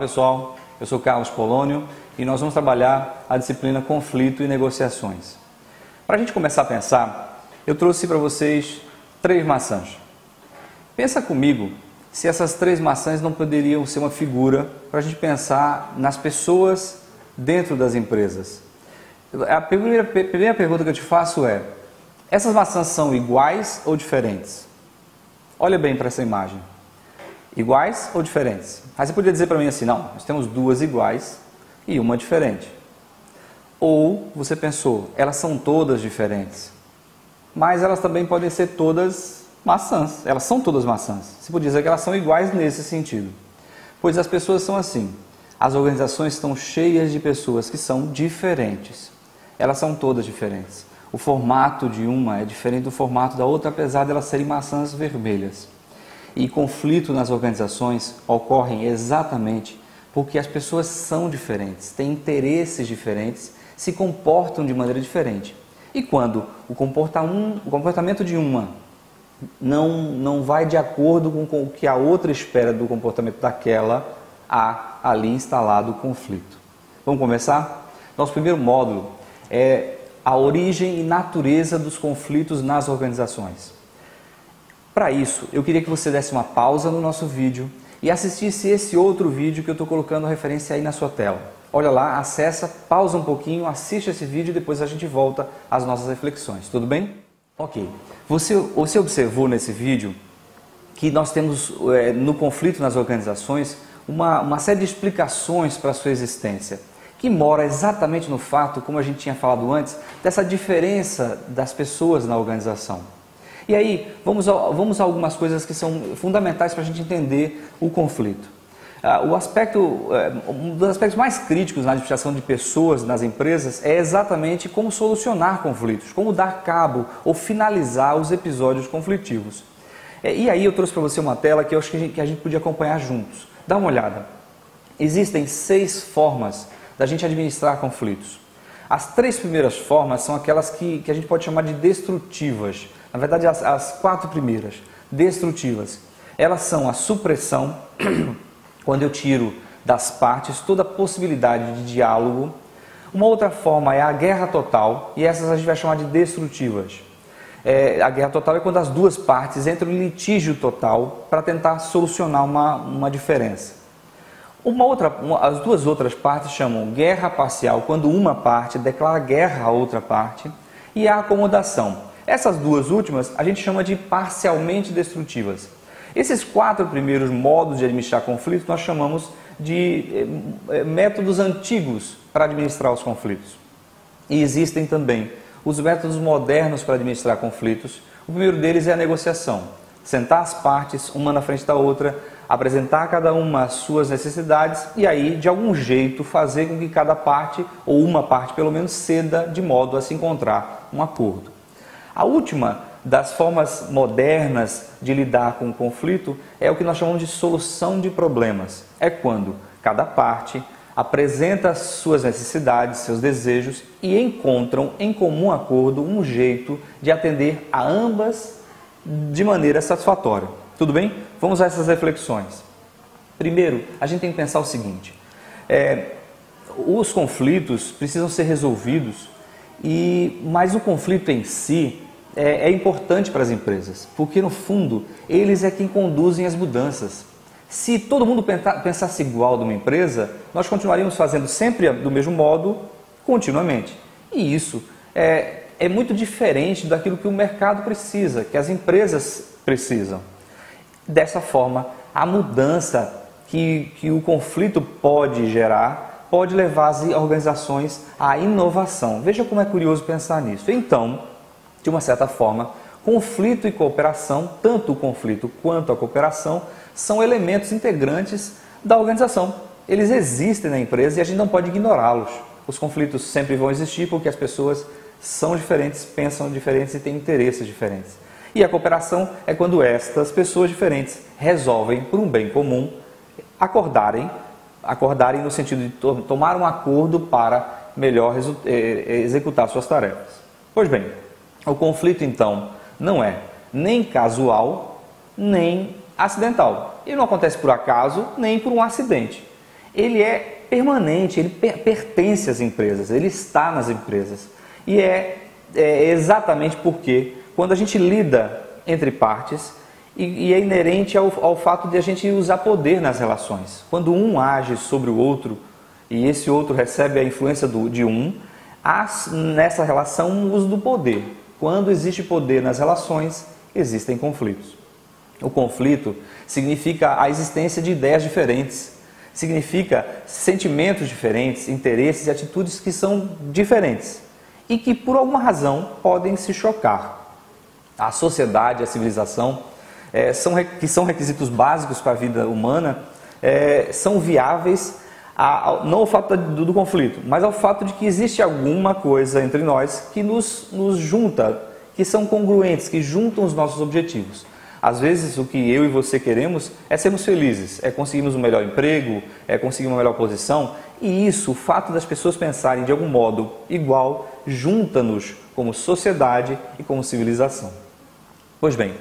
pessoal, eu sou Carlos Polônio e nós vamos trabalhar a disciplina Conflito e Negociações. Para a gente começar a pensar, eu trouxe para vocês 3 maçãs. Pensa comigo se essas 3 maçãs não poderiam ser uma figura para a gente pensar nas pessoas dentro das empresas. A primeira pergunta que eu te faço é: essas maçãs são iguais ou diferentes? Olha bem para essa imagem. Iguais ou diferentes? Aí você podia dizer para mim assim: não, nós temos 2 iguais e uma diferente. Ou você pensou, elas são todas diferentes, mas elas também podem ser todas maçãs. Elas são todas maçãs. Você podia dizer que elas são iguais nesse sentido. Pois as pessoas são assim. As organizações estão cheias de pessoas que são diferentes. Elas são todas diferentes. O formato de uma é diferente do formato da outra, apesar de elas serem maçãs vermelhas. E conflito nas organizações ocorrem exatamente porque as pessoas são diferentes, têm interesses diferentes, se comportam de maneira diferente. E quando o comportamento de uma não vai de acordo com o que a outra espera do comportamento daquela, há ali instalado o conflito. Vamos começar? Nosso primeiro módulo é a origem e natureza dos conflitos nas organizações. Para isso, eu queria que você desse uma pausa no nosso vídeo e assistisse esse outro vídeo que eu estou colocando a referência aí na sua tela. Olha lá, acessa, pausa um pouquinho, assiste esse vídeo e depois a gente volta às nossas reflexões, tudo bem? Ok. Você observou nesse vídeo que nós temos no conflito nas organizações uma série de explicações para a sua existência, que mora exatamente no fato, como a gente tinha falado antes, dessa diferença das pessoas na organização. E aí, vamos a algumas coisas que são fundamentais para a gente entender o conflito. Um dos aspectos mais críticos na administração de pessoas nas empresas é exatamente como solucionar conflitos, como dar cabo ou finalizar os episódios conflitivos. E aí eu trouxe para você uma tela que eu acho que a gente podia acompanhar juntos. Dá uma olhada. Existem 6 formas da gente administrar conflitos. As 3 primeiras formas são aquelas que a gente pode chamar de destrutivas. Na verdade, as 4 primeiras, destrutivas. Elas são a supressão, quando eu tiro das partes toda a possibilidade de diálogo. Uma outra forma é a guerra total, e essas a gente vai chamar de destrutivas. A guerra total é quando as 2 partes entram em litígio total para tentar solucionar uma diferença. As 2 outras partes chamam guerra parcial, quando uma parte declara guerra à outra parte, e a acomodação. Essas 2 últimas a gente chama de parcialmente destrutivas. Esses 4 primeiros modos de administrar conflitos nós chamamos de métodos antigos para administrar os conflitos. E existem também os métodos modernos para administrar conflitos. O primeiro deles é a negociação. Sentar as partes, uma na frente da outra, apresentar a cada uma as suas necessidades e aí, de algum jeito, fazer com que cada parte, ou uma parte pelo menos, ceda de modo a se encontrar um acordo. A última das formas modernas de lidar com o conflito é o que nós chamamos de solução de problemas. É quando cada parte apresenta suas necessidades, seus desejos e encontram em comum acordo um jeito de atender a ambas de maneira satisfatória. Mas bem? Vamos a essas reflexões. Primeiro, a gente tem que pensar o seguinte: os conflitos precisam ser resolvidos, mas o conflito em si é importante para as empresas, porque no fundo eles é quem conduzem as mudanças. Se todo mundo pensasse igual de uma empresa, nós continuaríamos fazendo sempre do mesmo modo, continuamente. E isso é muito diferente daquilo que o mercado precisa, que as empresas precisam. Dessa forma, a mudança que o conflito pode gerar pode levar as organizações à inovação. Veja como é curioso pensar nisso. Então, de uma certa forma, conflito e cooperação, tanto o conflito quanto a cooperação, são elementos integrantes da organização. Eles existem na empresa e a gente não pode ignorá-los. Os conflitos sempre vão existir porque as pessoas são diferentes, pensam diferentes e têm interesses diferentes. E a cooperação é quando estas pessoas diferentes resolvem, por um bem comum, acordarem no sentido de tomar um acordo para melhor executar suas tarefas. Pois bem, o conflito então não é nem casual, nem acidental. Ele não acontece por acaso, nem por um acidente. ele é permanente, ele pertence às empresas, ele está nas empresas. E é exatamente porque quando a gente lida entre partes, e é inerente ao fato de a gente usar poder nas relações. Quando um age sobre o outro e esse outro recebe a influência de um, há nessa relação um uso do poder. Quando existe poder nas relações, existem conflitos. O conflito significa a existência de ideias diferentes, significa sentimentos diferentes, interesses e atitudes que são diferentes e que por alguma razão podem se chocar. A sociedade, a civilização, que são requisitos básicos para a vida humana, são viáveis não ao fato do conflito, mas ao fato de que existe alguma coisa entre nós que nos junta, que são congruentes, que juntam os nossos objetivos. Às vezes o que eu e você queremos é sermos felizes, é conseguirmos um melhor emprego, é conseguir uma melhor posição, e isso, o fato das pessoas pensarem de algum modo igual, junta-nos como sociedade e como civilização. Pois bem,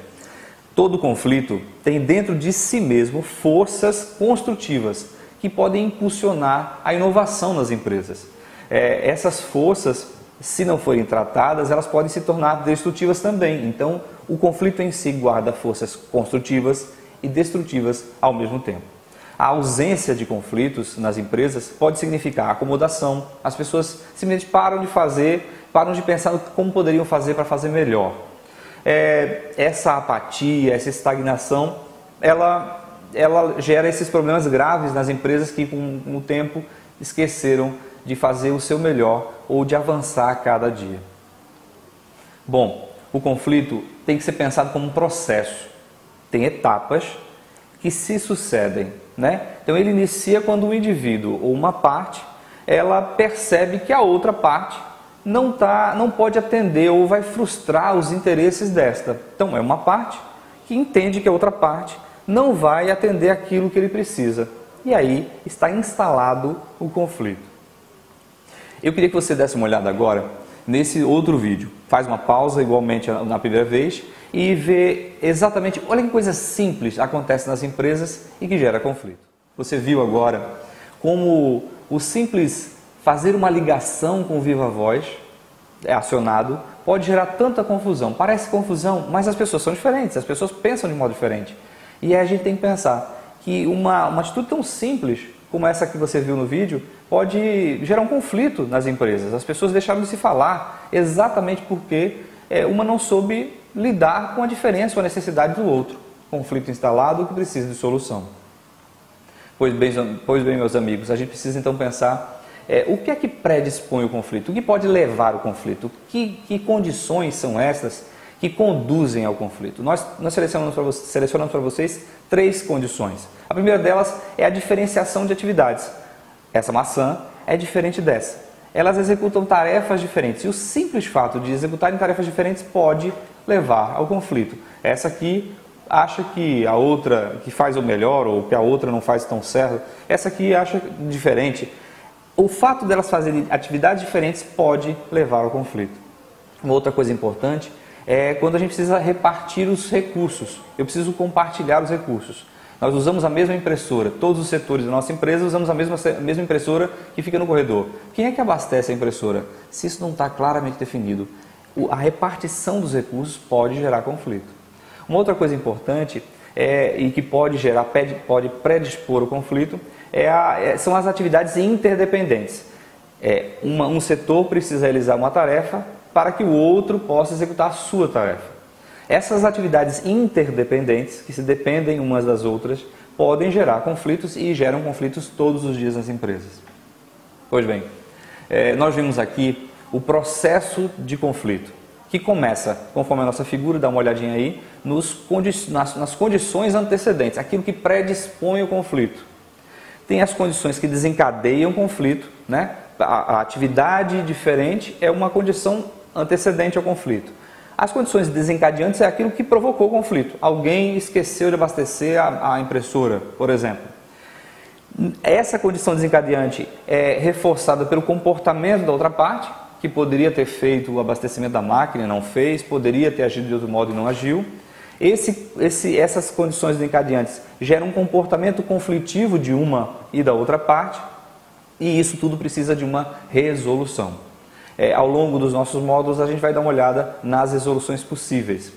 todo conflito tem dentro de si mesmo forças construtivas que podem impulsionar a inovação nas empresas. Essas forças, se não forem tratadas, elas podem se tornar destrutivas também. Então, o conflito em si guarda forças construtivas e destrutivas ao mesmo tempo. A ausência de conflitos nas empresas pode significar acomodação. As pessoas simplesmente param de pensar como poderiam fazer para fazer melhor. Essa apatia, essa estagnação, ela gera esses problemas graves nas empresas que com o tempo esqueceram de fazer o seu melhor ou de avançar a cada dia. Bom, o conflito tem que ser pensado como um processo. Tem etapas que se sucedem, né? Então ele inicia quando um indivíduo ou uma parte, ela percebe que a outra parte não pode atender ou vai frustrar os interesses desta. Então é uma parte que entende que a outra parte não vai atender aquilo que ele precisa. E aí está instalado o conflito. Eu queria que você desse uma olhada agora nesse outro vídeo. Faz uma pausa igualmente na primeira vez e vê exatamente, olha que coisa simples acontece nas empresas e que gera conflito. Você viu agora como o simples fazer uma ligação com o viva voz acionado pode gerar tanta confusão. Parece confusão, mas as pessoas são diferentes, as pessoas pensam de modo diferente. E aí a gente tem que pensar que uma atitude tão simples como essa que você viu no vídeo pode gerar um conflito nas empresas. As pessoas deixaram de se falar exatamente porque uma não soube lidar com a diferença ou a necessidade do outro. Conflito instalado que precisa de solução. Pois bem, meus amigos, a gente precisa então pensar o que é que predispõe o conflito? O que pode levar ao conflito? Que condições são essas que conduzem ao conflito? Nós selecionamos para vocês 3 condições. A primeira delas é a diferenciação de atividades. Essa maçã é diferente dessa. Elas executam tarefas diferentes e o simples fato de executarem tarefas diferentes pode levar ao conflito. Essa aqui acha que a outra que faz o melhor ou que a outra não faz tão certo. Essa aqui acha diferente. O fato delas fazerem atividades diferentes pode levar ao conflito. Uma outra coisa importante é quando a gente precisa repartir os recursos. Eu preciso compartilhar os recursos. Nós usamos a mesma impressora, todos os setores da nossa empresa usamos a mesma impressora que fica no corredor. Quem é que abastece a impressora? Se isso não está claramente definido, a repartição dos recursos pode gerar conflito. Uma outra coisa importante e que pode predispor o conflito são as atividades interdependentes. Um setor precisa realizar uma tarefa para que o outro possa executar a sua tarefa. Essas atividades interdependentes, que se dependem umas das outras, podem gerar conflitos e geram conflitos todos os dias nas empresas. Pois bem, nós vimos aqui o processo de conflito, que começa, conforme a nossa figura, dá uma olhadinha aí, nas condições antecedentes, aquilo que predispõe o conflito. Tem as condições que desencadeiam o conflito, né? A atividade diferente é uma condição antecedente ao conflito. As condições desencadeantes é aquilo que provocou o conflito. Alguém esqueceu de abastecer a impressora, por exemplo. Essa condição desencadeante é reforçada pelo comportamento da outra parte, que poderia ter feito o abastecimento da máquina e não fez, poderia ter agido de outro modo e não agiu. Essas condições desencadeantes geram um comportamento conflitivo de uma e da outra parte, e isso tudo precisa de uma resolução. Ao longo dos nossos módulos, a gente vai dar uma olhada nas resoluções possíveis.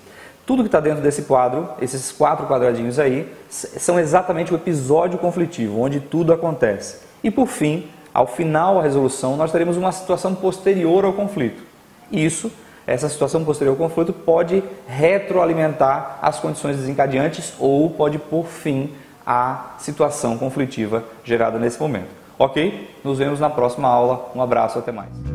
Tudo que está dentro desse quadro, esses 4 quadradinhos aí, são exatamente o episódio conflitivo, onde tudo acontece. E por fim, ao final da resolução, nós teremos uma situação posterior ao conflito. Essa situação posterior ao conflito pode retroalimentar as condições desencadeantes ou pode pôr fim à situação conflitiva gerada nesse momento. Ok? Nos vemos na próxima aula. Um abraço, até mais.